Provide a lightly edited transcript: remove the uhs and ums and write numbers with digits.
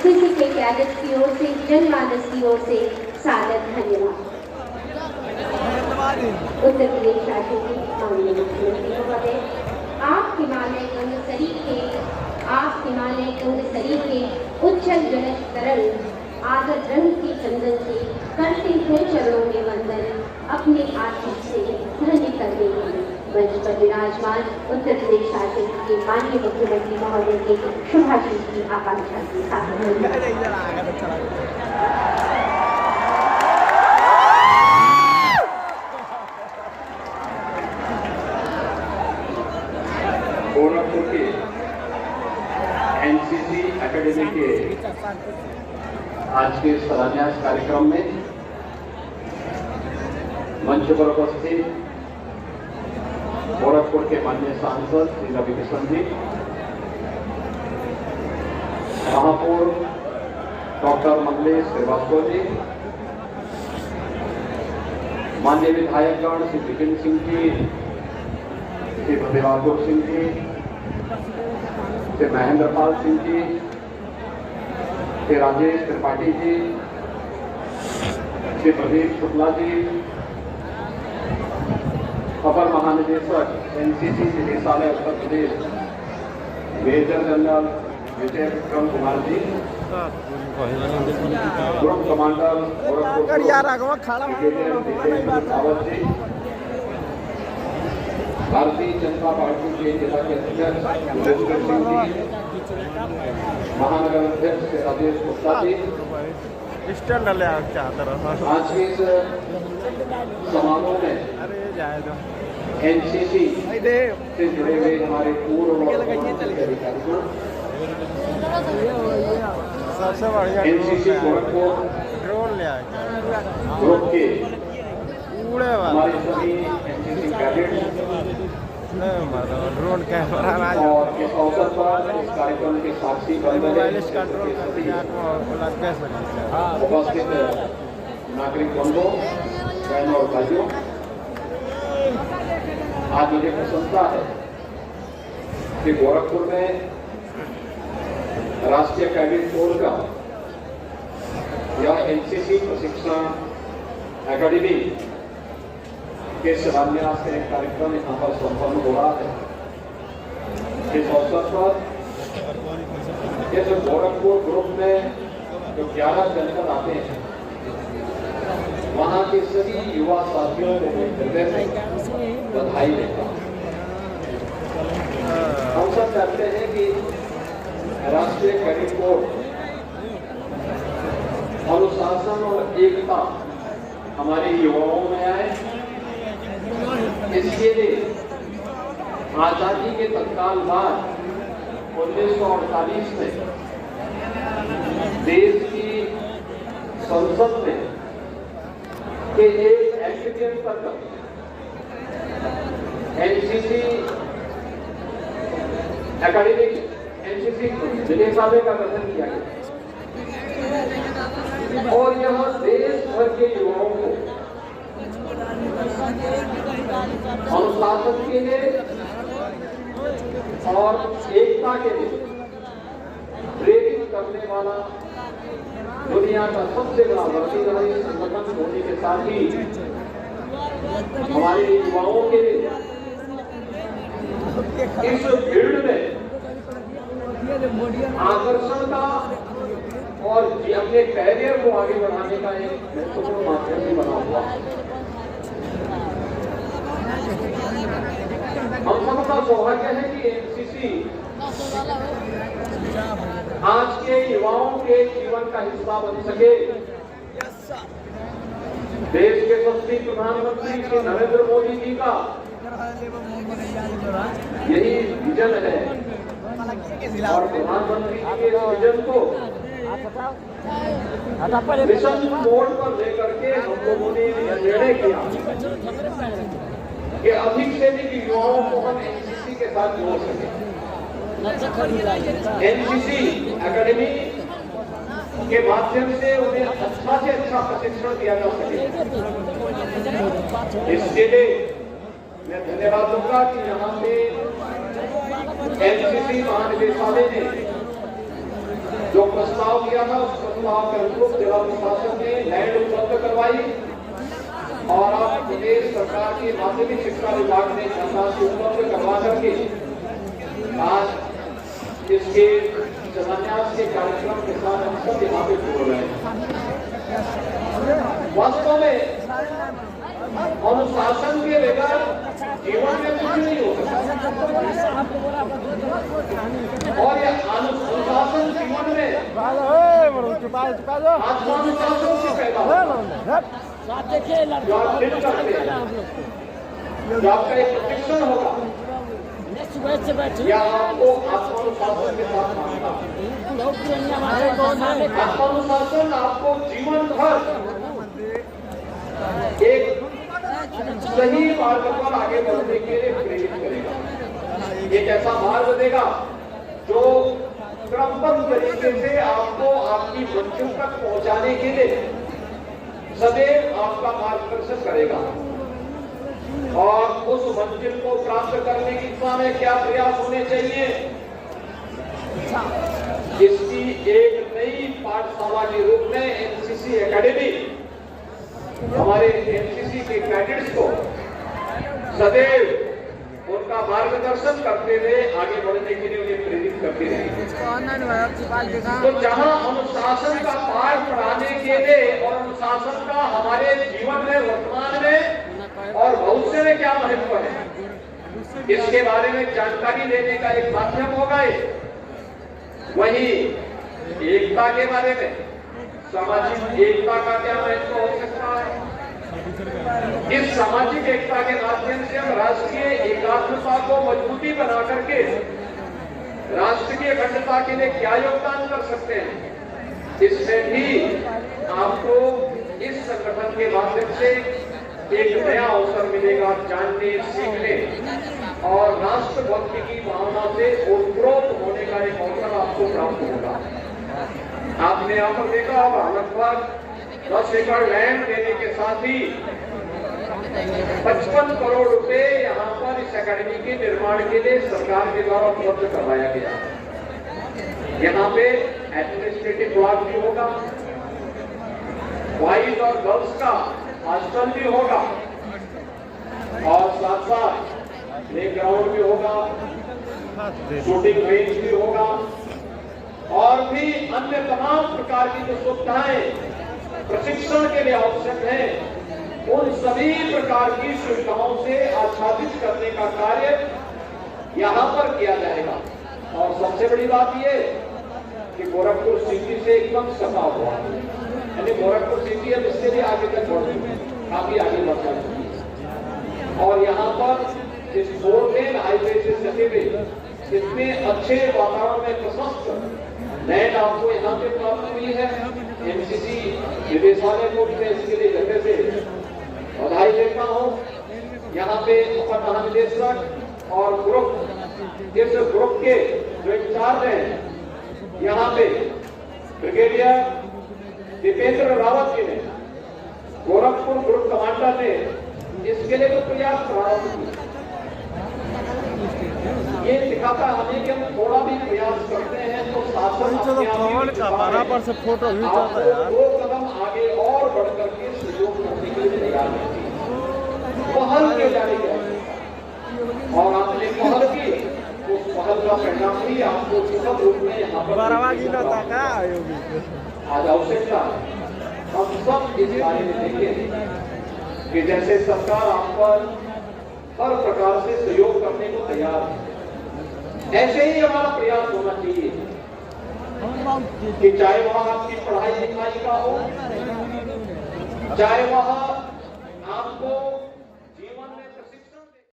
NCC के cadets की ओर से, जनमानस की ओर से सादर धन्यवाद। उत्तर प्रदेश राज्य के माननीय मुख्यमंत्री महोदय, आप हिमालय गंग शरीर के उज्जवल जनक तरल आदर रंग के चंदन से करते हैं चरणों में वंदन, अपने आशीष से धन्य करने के लिए मंच पर विराजमान उत्तर प्रदेश राज्य के माननीय मुख्यमंत्री महोदय के शुभाशीष की आकांक्षा के साथ गोरखपुर के एनसीसी एकेडमी के आज के शिलान्यास कार्यक्रम में मंच पर उपस्थित गोरखपुर के माननीय सांसद श्री रवि किशन जी, महापौर डॉक्टर मंगलेश श्रीवास्तव जी, माननीय विधायकगण श्री विपिन सिंह जी, श्री बहादुर सिंह जी, श्री महेंद्र पाल सिंह जी, श्री राजेश त्रिपाठी जी, श्री प्रदीप शुक्ला जी, अपर महानिदेशक एनसीसी निदेशालय उत्तर प्रदेश मेजर जनरल विजय विक्रम कुमार जी, ग्रुप कमांडर गोरखपुर जी, भारतीय जनता पार्टी के जिला के अध्यक्ष सुरेंद्र सिंह जी, महानगर अध्यक्ष राजेश गुप्ता जी, आज के इस समारोह में एनसीसी से जुड़े हुए हमारे पूर्व अधिकारियों, एनसीसी गोरखपुर ग्रुप के हमारे सभी एनसीसी कैडेट्स ड्रोन कैमरा और इस अवसर पर इस कार्यक्रम के साक्षी उपस्थित नागरिक बंधुओं, बहनों और भाइयों, आज मुझे प्रसन्नता है कि गोरखपुर में राष्ट्रीय कैडेट कोर का या एनसीसी प्रशिक्षण एकेडमी के शिलान्यास का एक कार्यक्रम यहाँ पर संपन्न हो रहा है। इस अवसर पर जैसे गोरखपुर ग्रुप में जो 11 जनपद आते हैं, वहाँ के सभी युवा साथियों को मैं हृदय से बधाई देता हूँ। हम सब चाहते हैं कि राष्ट्रीय कैडेट कोर अनुशासन और एकता हमारे युवाओं में आए। इसके लिए आजादी के तत्काल बाद 1948 में देश की संसद में के एक एक्ट के अंतर्गत एनसीसी एकेडमिक एनसीसी निदेशालय का गठन किया गया और यहाँ देश भर के युवाओं को अनुशासन के लिए और एकता के लिए प्रेरित करने वाला दुनिया का सबसे बड़ा वर्गीकरण संगठन होने के साथ ही हमारे युवाओं के लिए इस फील्ड में आकर्षण का और अपने कैरियर को आगे बढ़ाने का एक महत्वपूर्ण माध्यम भी बना हुआ है। हम सबका सौभाग्य है कि एनसीसी आज के युवाओं के जीवन का हिस्सा बन सके। देश के यशस्वी प्रधानमंत्री श्री नरेंद्र मोदी जी का यही विजन है और प्रधानमंत्री जी के इस विजन को मिशन मोड पर लेकर के हम लोगों ने निर्णय किया कि अधिक से अधिक युवाओं को हम एनसीसी के साथ जोड़ सके। एनसीसी एकेडमी के माध्यम से उन्हें अच्छा से अच्छा प्रशिक्षण दिया जा सके। इसके लिए मैं धन्यवाद दूंगा कि यहाँ पे एनसीसी महानिदेशालय ने जो प्रस्ताव किया था उस प्रस्ताव के अनुरूप जिला प्रशासन ने लैंड उपलब्ध करवाई और अब प्रदेश सरकार की माध्यमिक शिक्षा विभाग ने धनराशि उपलब्ध करवा करके आज इसके शिलान्यास के कार्यक्रम के साथ हम सब यहाँ पे जुड़ रहे हैं। वास्तव में अनुशासन के बगैर जीवन में कुछ नहीं हो सकता और यह अनुशासन जीवन में आत्मानुशासन से पैदा होता है। जो आप दिन करते हैं, जो आपका एक प्रशिक्षण होगा या आपको आत्मानुशासन के साथ आत्मानुशासन आपको जीवन भर एक सही मार्ग पर आगे बढ़ने के लिए प्रेरित करेगा। एक ऐसा मार्ग देगा जो क्रमबद्ध तरीके से आपको आपकी मंजिल तक पहुंचाने के लिए सदैव आपका मार्गदर्शन करेगा और उस मंजिल को प्राप्त करने की दिशा में क्या प्रयास होने चाहिए, इसकी एक नई पाठशाला के रूप में एनसीसी एकेडमी हमारे एनसीसी के कैडेट्स को सदैव उनका मार्गदर्शन करते हुए आगे बढ़ने के लिए उन्हें प्रेरित करते रहेंगे। तो जहां अनुशासन का पाठ पढ़ाने के लिए और अनुशासन का हमारे जीवन में वर्तमान में और भविष्य में क्या महत्व है, इसके बारे में जानकारी देने का एक माध्यम होगा। वही एकता के बारे में, सामाजिक एकता का क्या महत्व हो सकता है, इस सामाजिक एकता के माध्यम से हम राष्ट्रीय एकात्मता को मजबूती बना करके राष्ट्र की अखंडता के लिए क्या योगदान कर सकते हैं, इसमें भी आपको इस संगठन के माध्यम से एक नया अवसर मिलेगा जानने, सीखने और राष्ट्रभक्ति की भावना से ओतप्रोत होने का एक अवसर आपको प्राप्त होगा। आपने यहाँ पर देखा होगा लगभग 10 एकड़ लैंड देने के साथ ही 55 करोड़ रुपए यहाँ पर इस एकेडमी के निर्माण के लिए सरकार के द्वारा उपलब्ध करवाया गया। यहाँ पे एडमिनिस्ट्रेटिव ब्लॉक भी होगा, बॉयज और गर्ल्स का हॉस्टल भी होगा और साथ साथ प्ले ग्राउंड भी होगा, शूटिंग रेंज भी होगा और भी अन्य तमाम प्रकार की जो सुविधाएं प्रशिक्षण के लिए आवश्यक है, उन सभी प्रकार की सुविधाओं से आच्छादित करने का कार्य यहाँ पर किया जाएगा। और सबसे बड़ी बात यह कि गोरखपुर सिटी से एकदम सटा हुआ है, यानी गोरखपुर सिटी अब इससे भी आगे तक बढ़ चुकी है, काफी आगे बढ़ चुकी है। और यहाँ पर इस 4 लेन हाईवे से सटे हुए इतने अच्छे वातावरण में प्रशस्त लैंड आपको यहाँ पे प्राप्त हुई है। एनसीसी निदेशालय को मैं इसके लिए जगह से बधाई देता हूँ। यहाँ पे अपर महानिदेशक और ग्रुप, इस ग्रुप के जो इंचार्ज हैं यहाँ पे ब्रिगेडियर दीपेंद्र रावत जी ने, गोरखपुर ग्रुप कमांडर ने इसके लिए तो प्रयास प्रारंभ किया। ये दिखाता हमें कि हम थोड़ा भी प्रयास करते हैं तो शासन बराबर से फोटो भी जाता है यार। 2 कदम आगे और बढ़ करके सहयोग करने के लिए तैयार है, पहल की जाएगी और आपने पहल की, उस पहल का परिणाम भी आपको सुखद रूप में यहाँ पर आज आवश्यकता हम सब इस बारे में देखें कि जैसे सरकार आप पर हर प्रकार से सहयोग करने को तैयार है, ऐसे ही हमारा प्रयास होना चाहिए कि चाहे वह आपकी पढ़ाई लिखाई का हो, चाहे वह आपको